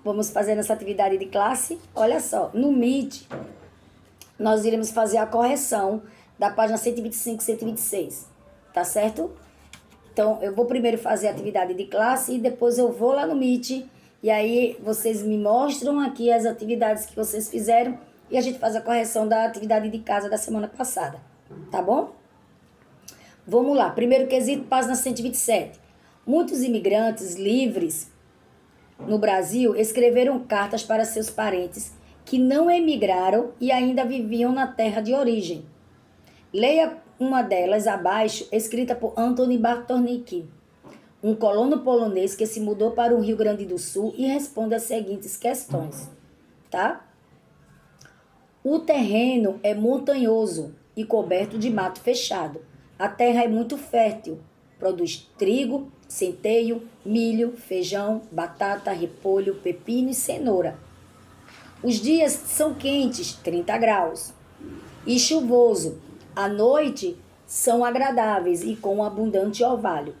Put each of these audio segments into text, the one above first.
Vamos fazer essa atividade de classe. Olha só, no Meet, nós iremos fazer a correção da página 125 e 126, tá certo? Então, eu vou primeiro fazer a atividade de classe e depois eu vou lá no Meet e aí vocês me mostram aqui as atividades que vocês fizeram e a gente faz a correção da atividade de casa da semana passada, tá bom? Vamos lá, primeiro quesito, página 127. Muitos imigrantes livres no Brasil escreveram cartas para seus parentes que não emigraram e ainda viviam na terra de origem. Leia uma delas abaixo, escrita por Anthony Bartonick, um colono polonês que se mudou para o Rio Grande do Sul, e responde as seguintes questões, tá? O terreno é montanhoso e coberto de mato fechado. A terra é muito fértil. Produz trigo, centeio, milho, feijão, batata, repolho, pepino e cenoura. Os dias são quentes, 30 graus, e chuvoso. À noite são agradáveis e com abundante orvalho.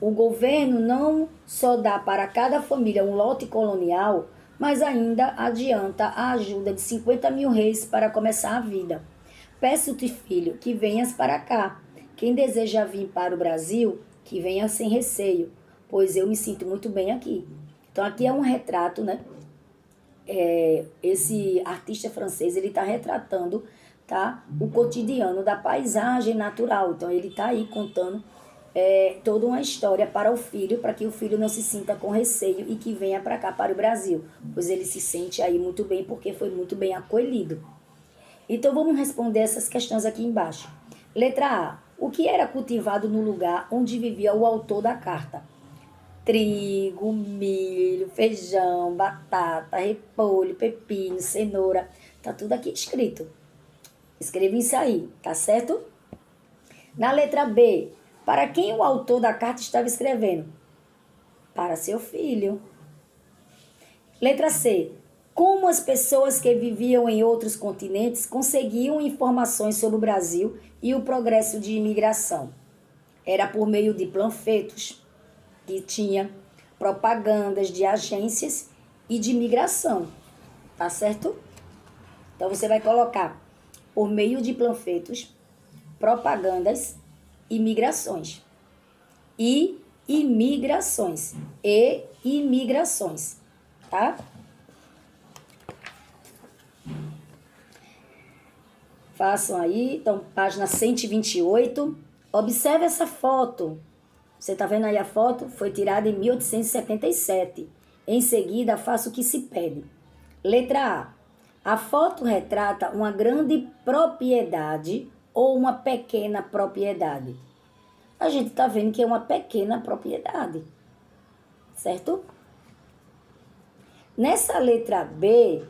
O governo não só dá para cada família um lote colonial, mas ainda adianta a ajuda de 50 mil reis para começar a vida. Peço-te, filho, que venhas para cá. Quem deseja vir para o Brasil, que venha sem receio, pois eu me sinto muito bem aqui. Então, aqui é um retrato, né? Esse artista francês, ele está retratando, tá, o cotidiano da paisagem natural. Então, ele está aí contando toda uma história para o filho, para que o filho não se sinta com receio e que venha para cá, para o Brasil, pois ele se sente aí muito bem, porque foi muito bem acolhido. Então, vamos responder essas questões aqui embaixo. Letra A. O que era cultivado no lugar onde vivia o autor da carta? Trigo, milho, feijão, batata, repolho, pepino, cenoura. Tá tudo aqui escrito. Escreva isso aí, tá certo? Na letra B. Para quem o autor da carta estava escrevendo? Para seu filho. Letra C. Como as pessoas que viviam em outros continentes conseguiam informações sobre o Brasil e o progresso de imigração? Era por meio de panfletos, que tinha propagandas de agências e de imigração, tá certo? Então, você vai colocar por meio de panfletos, propagandas, imigrações. E imigrações. E imigrações, tá? Façam aí, então, página 128. Observe essa foto. Você está vendo aí a foto? Foi tirada em 1877. Em seguida, faça o que se pede. Letra A. A foto retrata uma grande propriedade ou uma pequena propriedade? A gente está vendo que é uma pequena propriedade, certo? Nessa letra B,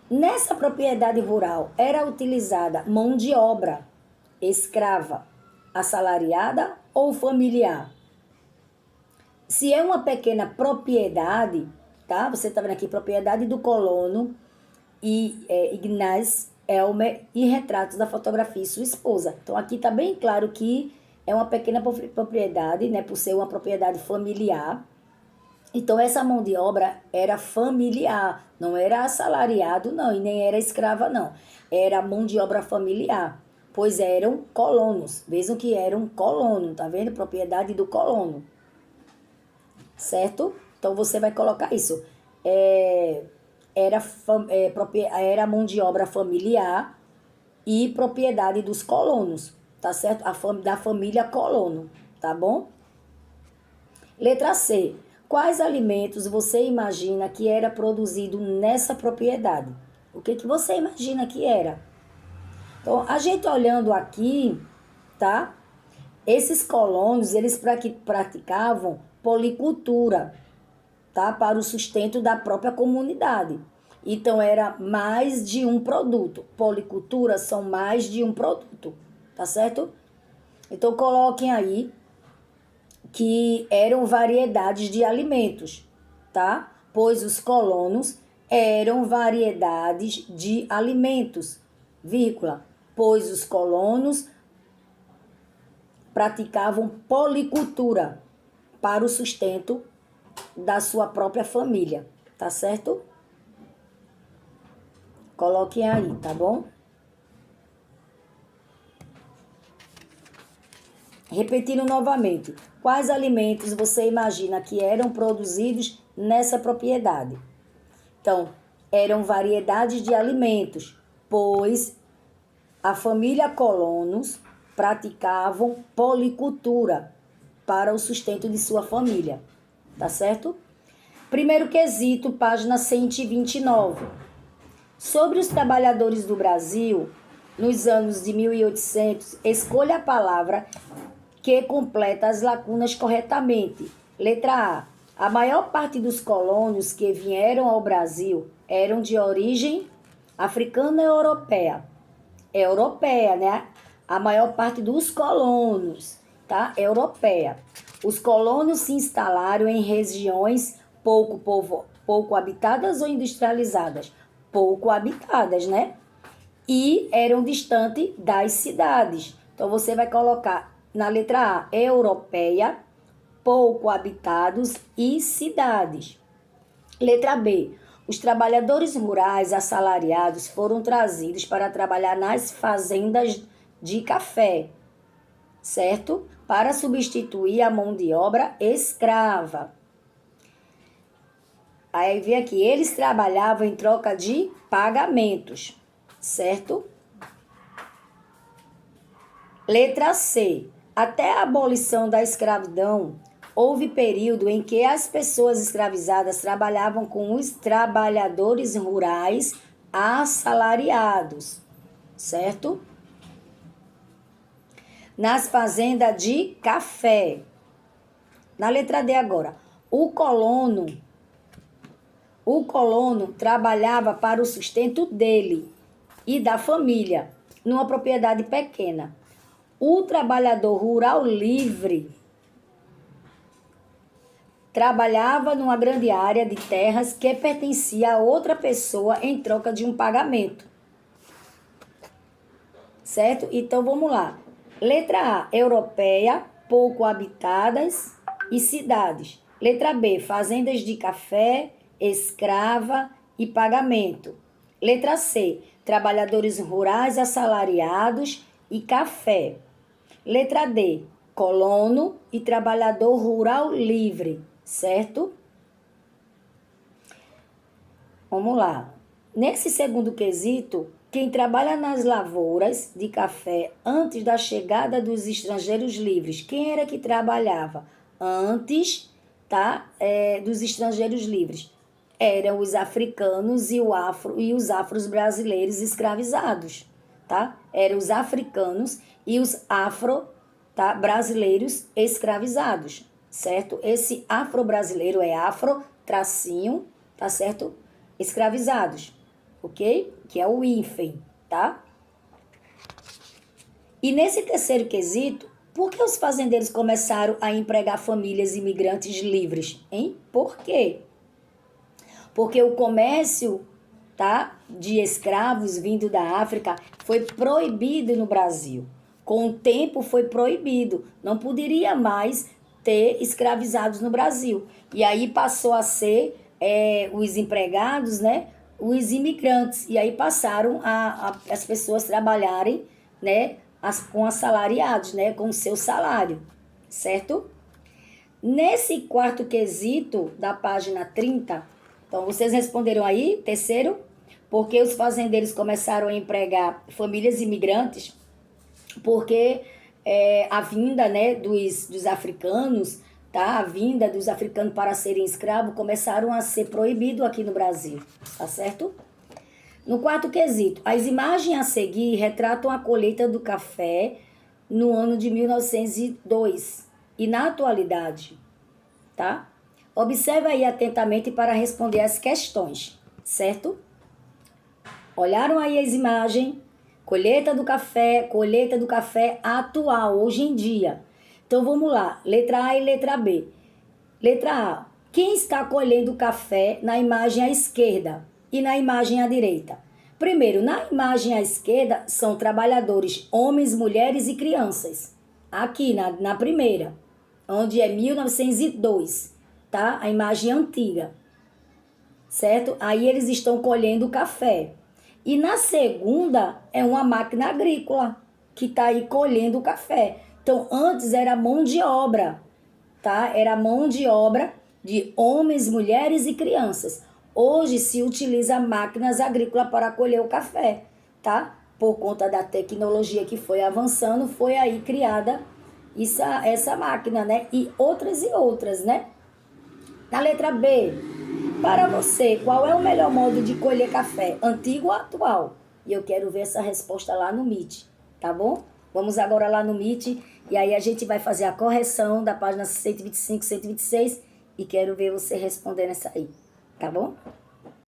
nessa propriedade rural era utilizada mão de obra escrava, assalariada ou familiar? Se é uma pequena propriedade, tá? Você está vendo aqui propriedade do colono e Ignaz Elmer e retratos da fotografia e sua esposa. Então aqui está bem claro que é uma pequena propriedade, né? Por ser uma propriedade familiar. Então essa mão de obra era familiar, não era assalariado não, e nem era escrava não. Era mão de obra familiar, pois eram colonos. Vejam que eram colono, tá vendo? Propriedade do colono. Certo? Então você vai colocar isso. Era mão de obra familiar e propriedade dos colonos, tá certo? Da família colono, tá bom? Letra C. Quais alimentos você imagina que era produzido nessa propriedade? O que você imagina que era? Então, a gente olhando aqui, tá? Esses colonos, eles praticavam policultura, tá? Para o sustento da própria comunidade. Então, era mais de um produto. Policultura são mais de um produto, tá certo? Então, coloquem aí que eram variedades de alimentos, tá? Pois os colonos eram variedades de alimentos, vírgula, pois os colonos praticavam policultura para o sustento da sua própria família, tá certo? Coloquem aí, tá bom? Repetindo novamente, quais alimentos você imagina que eram produzidos nessa propriedade? Então, eram variedades de alimentos, pois a família colonos praticavam policultura para o sustento de sua família, tá certo? Primeiro quesito, página 129. Sobre os trabalhadores do Brasil, nos anos de 1800, escolha a palavra que completa as lacunas corretamente. Letra A. A maior parte dos colonos que vieram ao Brasil eram de origem africana e europeia. Europeia, né? A maior parte dos colonos, tá? Europeia. Os colonos se instalaram em regiões pouco habitadas ou industrializadas? Pouco habitadas, né? E eram distantes das cidades. Então, você vai colocar na letra A, europeia, pouco habitados e cidades. Letra B, os trabalhadores rurais assalariados foram trazidos para trabalhar nas fazendas de café, certo? Para substituir a mão de obra escrava. Aí vem aqui, eles trabalhavam em troca de pagamentos, certo? Letra C. Até a abolição da escravidão, houve período em que as pessoas escravizadas trabalhavam com os trabalhadores rurais assalariados, certo? Nas fazendas de café. Na letra D agora. O colono trabalhava para o sustento dele e da família, numa propriedade pequena. O trabalhador rural livre trabalhava numa grande área de terras que pertencia a outra pessoa em troca de um pagamento. Certo? Então, vamos lá. Letra A, europeia, pouco habitadas e cidades. Letra B, fazendas de café, escrava e pagamento. Letra C, trabalhadores rurais assalariados e café. Letra D, colono e trabalhador rural livre, certo? Vamos lá. Nesse segundo quesito, quem trabalha nas lavouras de café antes da chegada dos estrangeiros livres, quem era que trabalhava antes, tá? Dos estrangeiros livres? Eram os africanos e os afros brasileiros escravizados, tá? Eram os africanos e os tá, brasileiros escravizados, certo? Esse afro-brasileiro é afro, tracinho, tá certo? Escravizados, ok? Que é o hífen, tá? E nesse terceiro quesito, por que os fazendeiros começaram a empregar famílias imigrantes livres, hein? Por quê? Porque o comércio, tá, de escravos vindo da África foi proibido no Brasil. Com o tempo foi proibido. Não poderia mais ter escravizados no Brasil. E aí passou a ser os empregados, né, os imigrantes. E aí passaram as pessoas trabalharem, né, com assalariados, né, com o seu salário, certo? Nesse quarto quesito da página 30, então vocês responderam aí, terceiro, porque os fazendeiros começaram a empregar famílias imigrantes, porque a vinda, né, dos africanos, tá? A vinda dos africanos para serem escravos começaram a ser proibido aqui no Brasil, tá certo? No quarto quesito, as imagens a seguir retratam a colheita do café no ano de 1902 e na atualidade, tá? Observe aí atentamente para responder as questões, certo? Olharam aí as imagens? Colheita do café atual, hoje em dia. Então, vamos lá. Letra A e letra B. Letra A. Quem está colhendo café na imagem à esquerda e na imagem à direita? Primeiro, na imagem à esquerda são trabalhadores, homens, mulheres e crianças. Aqui, na primeira, onde é 1902. tá? A imagem antiga, certo? Aí eles estão colhendo o café. E na segunda é uma máquina agrícola que está aí colhendo o café. Então, antes era mão de obra, tá? Era mão de obra de homens, mulheres e crianças. Hoje se utiliza máquinas agrícolas para colher o café, tá? Por conta da tecnologia que foi avançando, foi aí criada essa máquina, né? E outras, né? Na letra B, para você, qual é o melhor modo de colher café, antigo ou atual? E eu quero ver essa resposta lá no Meet, tá bom? Vamos agora lá no Meet e aí a gente vai fazer a correção da página 125, 126 e quero ver você respondendo essa aí, tá bom?